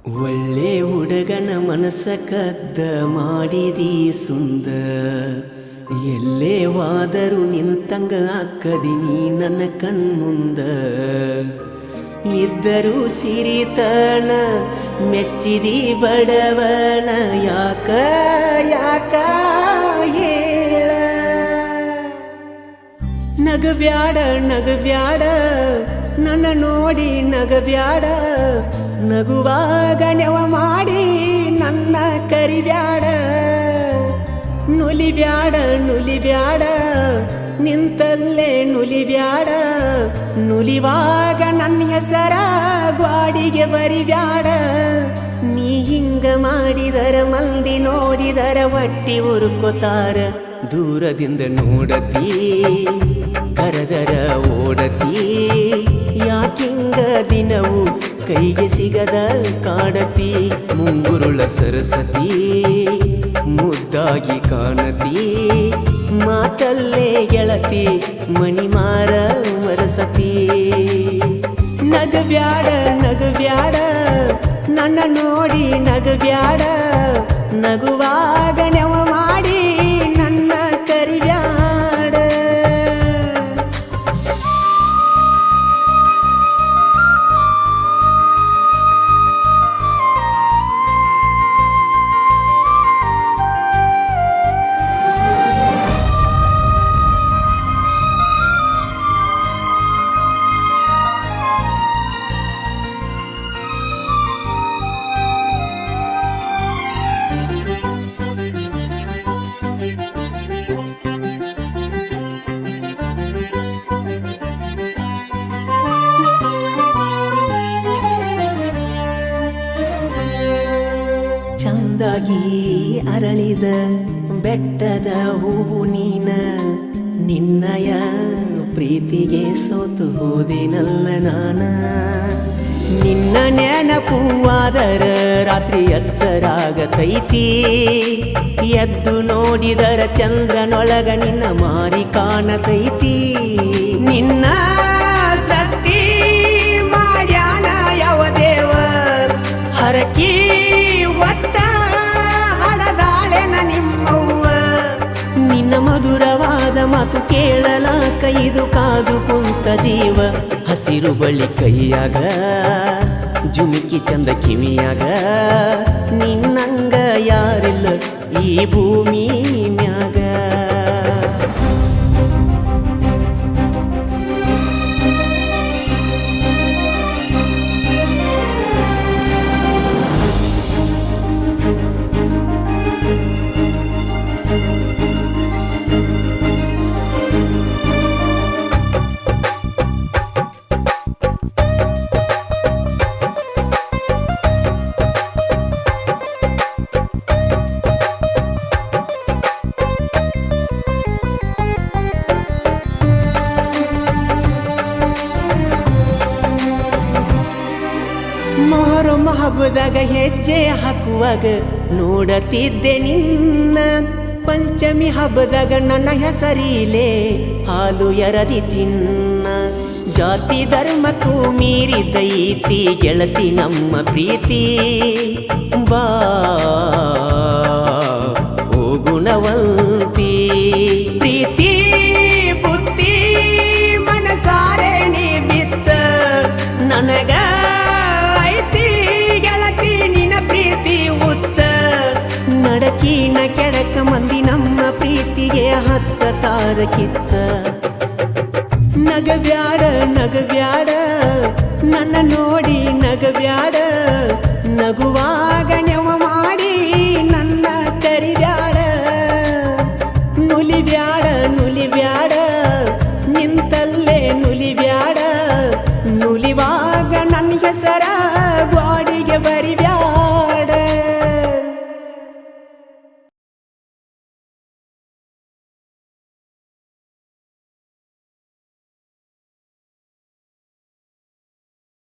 ಒಳ್ಳೆ ಹುಡುಗನ ಮನಸ್ಸ ಕದ್ದ ಮಾಡಿದಿ ಸುಂದ ಎಲ್ಲೇ ವಾದರೂ ನಿಂತಂಗ ಅಕ್ಕದಿನಿ ನನ್ನ ಕಣ್ಮುಂದ ಇದ್ದರೂ ಸಿರಿತನ ಮೆಚ್ಚಿದಿ ಬಡವನ ಯಾಕ ಯಾಕ ಹೇಳ ನಗಬ್ಯಾಡ ನಗಬ್ಯಾಡ ನನ್ನ ನೋಡಿ ನಗಬ್ಯಾಡ ನಗುವಾಗ ನೆವ ಮಾಡಿ ನನ್ನ ಕರಿಬ್ಯಾಡ ನುಲಿಬ್ಯಾಡ ನುಲಿಬ್ಯಾಡ ನಿಂತಲ್ಲೇ ನುಲಿಬ್ಯಾಡ ನುಲಿವಾಗ ನನ್ನ ಹೆಸರ ಗ್ವಾಡಿಗೆ ಬರಿಬ್ಯಾಡ ನೀ ಹಿಂಗ ಮಾಡಿದರ ಮಂದಿ ನೋಡಿದರ ಒಟ್ಟಿ ಉರುಕೋತಾರ ದೂರದಿಂದ ನೋಡತಿ ಕರದರ ಓಡತಿ ಯಾಕಿಂಗ ದಿನವು ಕೈಗೆ ಸಿಗದ ಕಾಡತಿ ಮುಂಗುರುಳ ಸರಸತಿ ಮುದ್ದಾಗಿ ಕಾಣತಿ ಮಾತಲ್ಲೇ ಗೆಳತಿ ಮಣಿಮಾರ ಮರಸತಿ ನಗಬ್ಯಾಡ ನಗಬ್ಯಾಡ ನನ್ನ ನೋಡಿ ನಗಬ್ಯಾಡ ನಗುವಾಗ ನೆವ ಮಾಡಿ ನನ್ನ ಕರಿಬ್ಯಾಡ ಚಂದಾಗಿ ಅರಳಿದ ಬೆಟ್ಟದ ಹೂವು ನೀನ ನಿನ್ನಯ ಪ್ರೀತಿಗೆ ಸೋತು ಹೋದಿನಲ್ಲ ನಾನ ನಿನ್ನ ನೆನಪುವಾದರ ರಾತ್ರಿ ಎಚ್ಚರಾಗತೈತಿ ಎದ್ದು ನೋಡಿದರ ಚಂದ್ರನೊಳಗ ನಿನ್ನ ಮಾರಿ ಕಾಣತೈತಿ ನಿನ್ನ ಸೃಷ್ಟಿ ಮಾಡ್ಯಾನ ಯಾವ ದೇವ ಹರಕಿ ಒತ್ತ ಹಡದಾಳೆನ ನಿಮ್ಮವ್ವ ನಿನ್ನ ಮಧುರವಾದ ಮಾತು ಕೇಳಲಾಕ ಇದು ಕಾದು ಕುಂತ ಜೀವ ಹಸಿರು ಬಳ್ಳಿ ಕೈಯಾಗ ಜುಮಿಕಿ ಚಂದ ಕಿವಿಯಾಗ ನಿನ್ನಂಗ ಯಾರಿಲ್ಲ ಈ ಭೂಮಿ ಮ್ಯಾಗ ಮೊಹರಂ ಹಬ್ಬದಾಗ ಹೆಜ್ಜೆ ಹಾಕುವಾಗ ನೋಡತಿದ್ದೆ ನಿನ್ನ ಪಂಚಮಿ ಹಬ್ಬದಾಗ ನನ್ನ ಹೆಸರಿಲೆ ಹಾಲು ಎರದಿ ಚಿನ್ನ ಜಾತಿ ಧರ್ಮಕ್ಕೂ ಮೀರಿದೈತಿ ಗೆಳತಿ ನಮ್ಮ ಪ್ರೀತಿ ಬಾ ಓ ಗುಣವಂತಿ ಪ್ರೀತಿ ಬುದ್ಧಿ ಮನಸಾರೆ ನೀ ಬಿಚ್ಚ ನನಗ ನಡಕಿನ ಕೆಡಕ ಮಂದಿ ನಮ್ಮ ಪ್ರೀತಿಗೆ ಹಚ್ಚತಾರ ಕಿಚ್ಚ ನಗಬ್ಯಾಡ ನಗಬ್ಯಾಡ ನನ್ನ ನೋಡಿ ನಗಬ್ಯಾಡ ನಗುವಾಗ